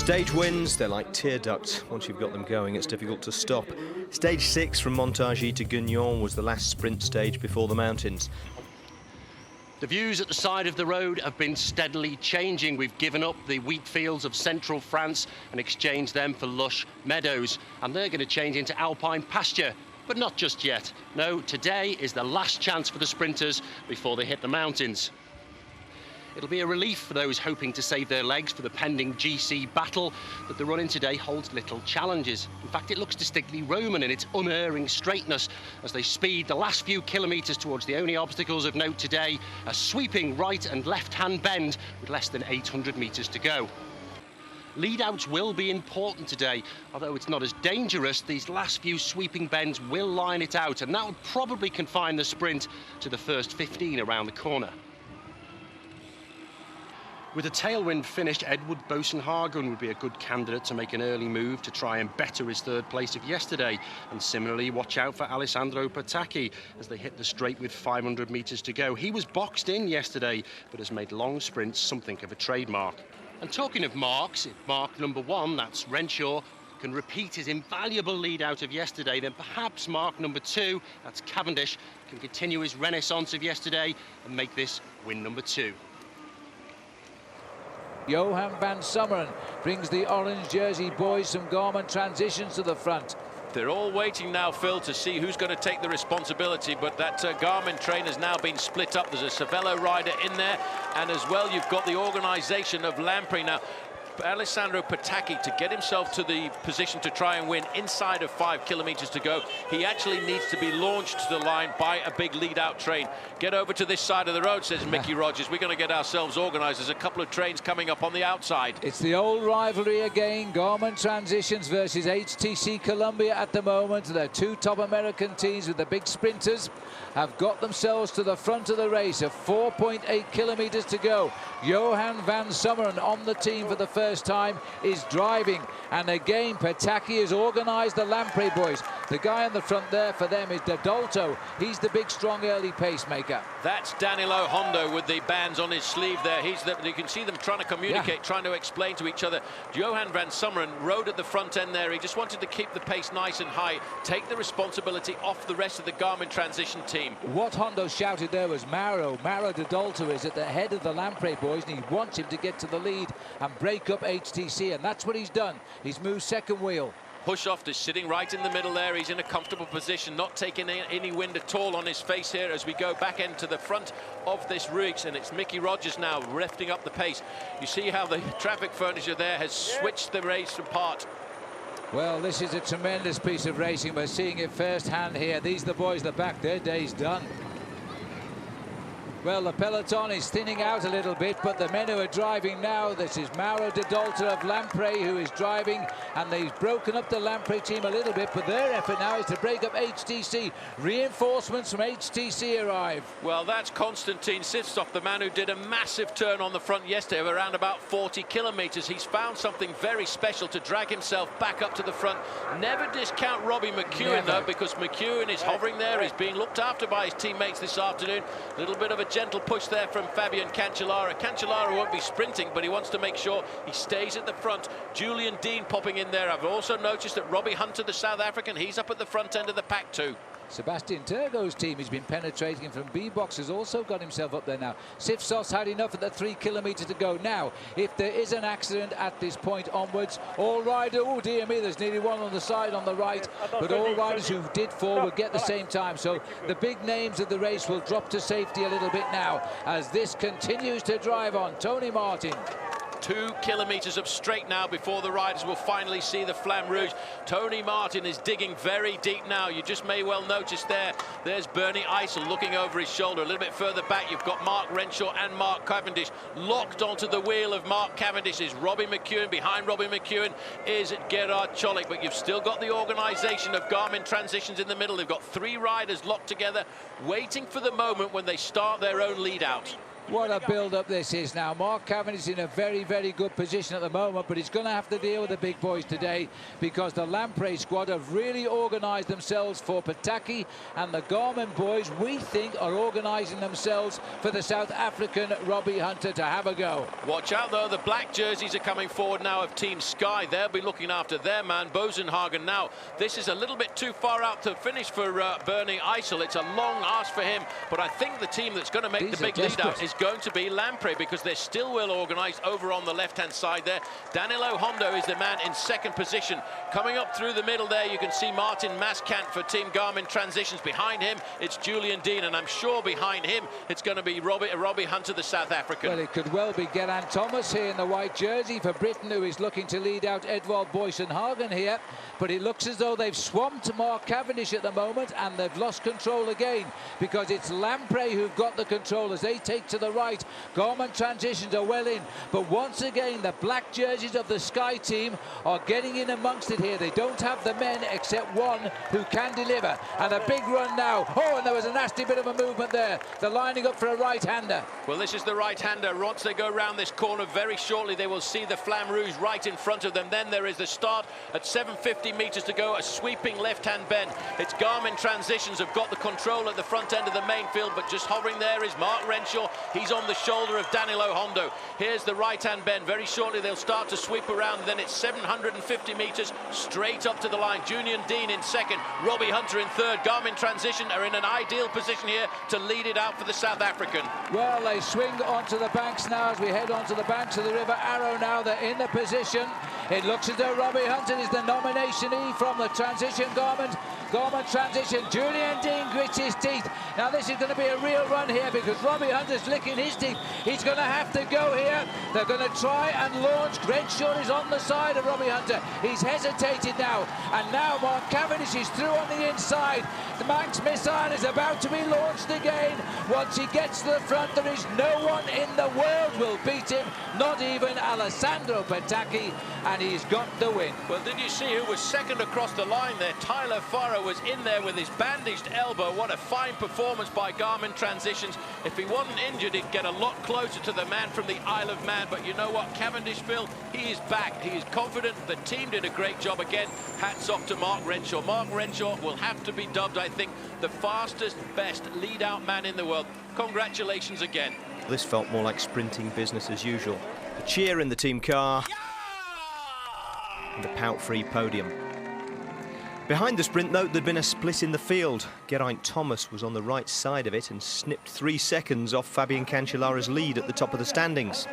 Stage wins, they're like tear ducts. Once you've got them going, it's difficult to stop. Stage 6 from Montargis to Gueugnon was the last sprint stage before the mountains. The views at the side of the road have been steadily changing. We've given up the wheat fields of central France and exchanged them for lush meadows. And they're going to change into alpine pasture. But not just yet. No, today is the last chance for the sprinters before they hit the mountains. It'll be a relief for those hoping to save their legs for the pending GC battle, but the run-in today holds little challenges. In fact, it looks distinctly Roman in its unerring straightness as they speed the last few kilometres towards the only obstacles of note today, a sweeping right and left-hand bend with less than 800 metres to go. Lead-outs will be important today. Although it's not as dangerous, these last few sweeping bends will line it out, and that would probably confine the sprint to the first 15 around the corner. With a tailwind finish, Edward Boasson-Hagen would be a good candidate to make an early move to try and better his third place of yesterday. And similarly, watch out for Alessandro Patacchi as they hit the straight with 500 metres to go. He was boxed in yesterday, but has made long sprints something of a trademark. And talking of marks, if mark number 1, that's Renshaw, can repeat his invaluable lead out of yesterday, then perhaps mark number 2, that's Cavendish, can continue his renaissance of yesterday and make this win number 2. Johan van Summeren brings the orange jersey boys some Garmin transitions to the front. They're all waiting now, Phil, to see who's going to take the responsibility, but that Garmin train has now been split up. There's a Cervelo rider in there, and as well you've got the organisation of Lamprey. Now, Alessandro Patacchi, to get himself to the position to try and win inside of 5 kilometres to go, he actually needs to be launched to the line by a big lead-out train. Get over to this side of the road, says Mickey Rogers. We're going to get ourselves organised. There's a couple of trains coming up on the outside. It's the old rivalry again. Garmin Transitions versus HTC Columbia at the moment. The two top American teams with the big sprinters have got themselves to the front of the race of 4.8 kilometres to go. Johan van Summeren on the team for the first time is driving, and again Patacchi has organised the Lamprey boys. The guy in the front there for them is Dodolto. He's the big strong early pacemaker. That's Danilo Hondo with the bands on his sleeve there. You can see them trying to communicate, trying to explain to each other. Johan van Summeren rode at the front end there. He just wanted to keep the pace nice and high, take the responsibility off the rest of the Garmin transition team. What Hondo shouted there was Mauro Dodolto is at the head of the Lamprey boys, and he wants him to get to the lead and break up HTC, and that's what he's done. He's moved second wheel. Pushoff is sitting right in the middle there. He's in a comfortable position, not taking any wind at all on his face here as we go back into the front of this race, and it's Mickey Rogers now lifting up the pace. You see how the traffic furniture there has switched the race apart. Well, this is a tremendous piece of racing. We're seeing it firsthand here. These are the boys at the back. Their day's done. Well, the peloton is thinning out a little bit, but the men who are driving now, this is Mauro Dodolto of Lamprey who is driving, and they've broken up the Lamprey team a little bit, but their effort now is to break up HTC. Reinforcements from HTC arrive. Well, that's Konstantin Sivtsov, the man who did a massive turn on the front yesterday of around about 40 kilometres. He's found something very special to drag himself back up to the front. Never discount Robbie McEwen, though, because McEwen is hovering there. He's being looked after by his teammates this afternoon. A little bit of a gentle push there from Fabian Cancellara. Cancellara won't be sprinting, but he wants to make sure he stays at the front. Julian Dean popping in there. I've also noticed that Robbie Hunter, the South African, he's up at the front end of the pack too. Sebastian Turgo's team has been penetrating from B-box, has also got himself up there now. Sivtsov's had enough at the 3 kilometres to go. Now, if there is an accident at this point onwards, all riders, oh dear me, there's nearly one on the side on the right, but all riders who did fall will get the same time. So the big names of the race will drop to safety a little bit now as this continues to drive on. Tony Martin. 2 kilometres of straight now before the riders will finally see the Flamme Rouge. Tony Martin is digging very deep now. You just may well notice there's Bernie Eisel looking over his shoulder. A little bit further back, you've got Mark Renshaw and Mark Cavendish locked onto the wheel of Mark Cavendish is Robbie McEwen. Behind Robbie McEwen is Gerard Cholik, but you've still got the organisation of Garmin Transitions in the middle. They've got 3 riders locked together, waiting for the moment when they start their own lead out. What a build-up this is now. Mark Cavendish is in a very, very good position at the moment, but he's going to have to deal with the big boys today because the Lamprey squad have really organised themselves for Pataki, and the Garmin boys, we think, are organising themselves for the South African Robbie Hunter to have a go. Watch out, though. The black jerseys are coming forward now of Team Sky. They'll be looking after their man, Bosenhagen. Now, this is a little bit too far out to finish for Bernie Eisel. It's a long ask for him, but I think the team that's going to make the big lead out is going to be Lamprey, because they're still well organised over on the left-hand side there. Danilo Hondo is the man in second position. Coming up through the middle there, you can see Martin Maskant for Team Garmin Transitions. Behind him, it's Julian Dean, and I'm sure behind him, it's going to be Robbie Hunter, the South African. Well, it could well be Geraint Thomas here in the white jersey for Britain, who is looking to lead out Edvald Boysenhagen here. But it looks as though they've swamped Mark Cavendish at the moment, and they've lost control again, because it's Lamprey who've got the control as they take to the right. Garmin Transitions are well in, but once again the black jerseys of the Sky team are getting in amongst it here. They don't have the men except one who can deliver, and a big run now. Oh, and there was a nasty bit of a movement there. They're lining up for a right-hander. Well, this is the right-hander. Once they go round this corner very shortly, they will see the Flamme Rouge right in front of them. Then there is the start at 750 metres to go, a sweeping left-hand bend. It's Garmin Transitions have got the control at the front end of the main field, but just hovering there is Mark Renshaw. He's on the shoulder of Danilo Hondo. Here's the right-hand bend. Very shortly they'll start to sweep around. Then it's 750 metres straight up to the line. Julian Dean in second, Robbie Hunter in third. Garmin Transition are in an ideal position here to lead it out for the South African. Well, they swing onto the banks now as we head onto the banks of the River Arrow now. They're in the position. It looks as though Robbie Hunter is the nomination from the Transition Garmin Transition. Julian Dean grits his teeth. Now this is going to be a real run here because Robbie Hunter's licking his teeth. He's going to have to go here. They're going to try and launch. Renshaw is on the side of Robbie Hunter. He's hesitated now, and now Mark Cavendish is through on the inside. The Manx missile is about to be launched again. Once he gets to the front, there is no one in the world will beat him, not even Alessandro Pataki, and he's got the win. Well, did you see who was second across the line there? Tyler Farrow was in there with his bandaged elbow. What a fine performance by Garmin Transitions. If he wasn't injured, he'd get a lot closer to the man from the Isle of Man. But you know what, Cavendish, Phil, he is back. He is confident. The team did a great job again. Hats off to Mark Renshaw. Mark Renshaw will have to be dubbed, I think, the fastest, best lead-out man in the world. Congratulations again. This felt more like sprinting business as usual. A cheer in the team car, and a pout-free podium. Behind the sprint, though, there'd been a split in the field. Geraint Thomas was on the right side of it and snipped 3 seconds off Fabian Cancellara's lead at the top of the standings.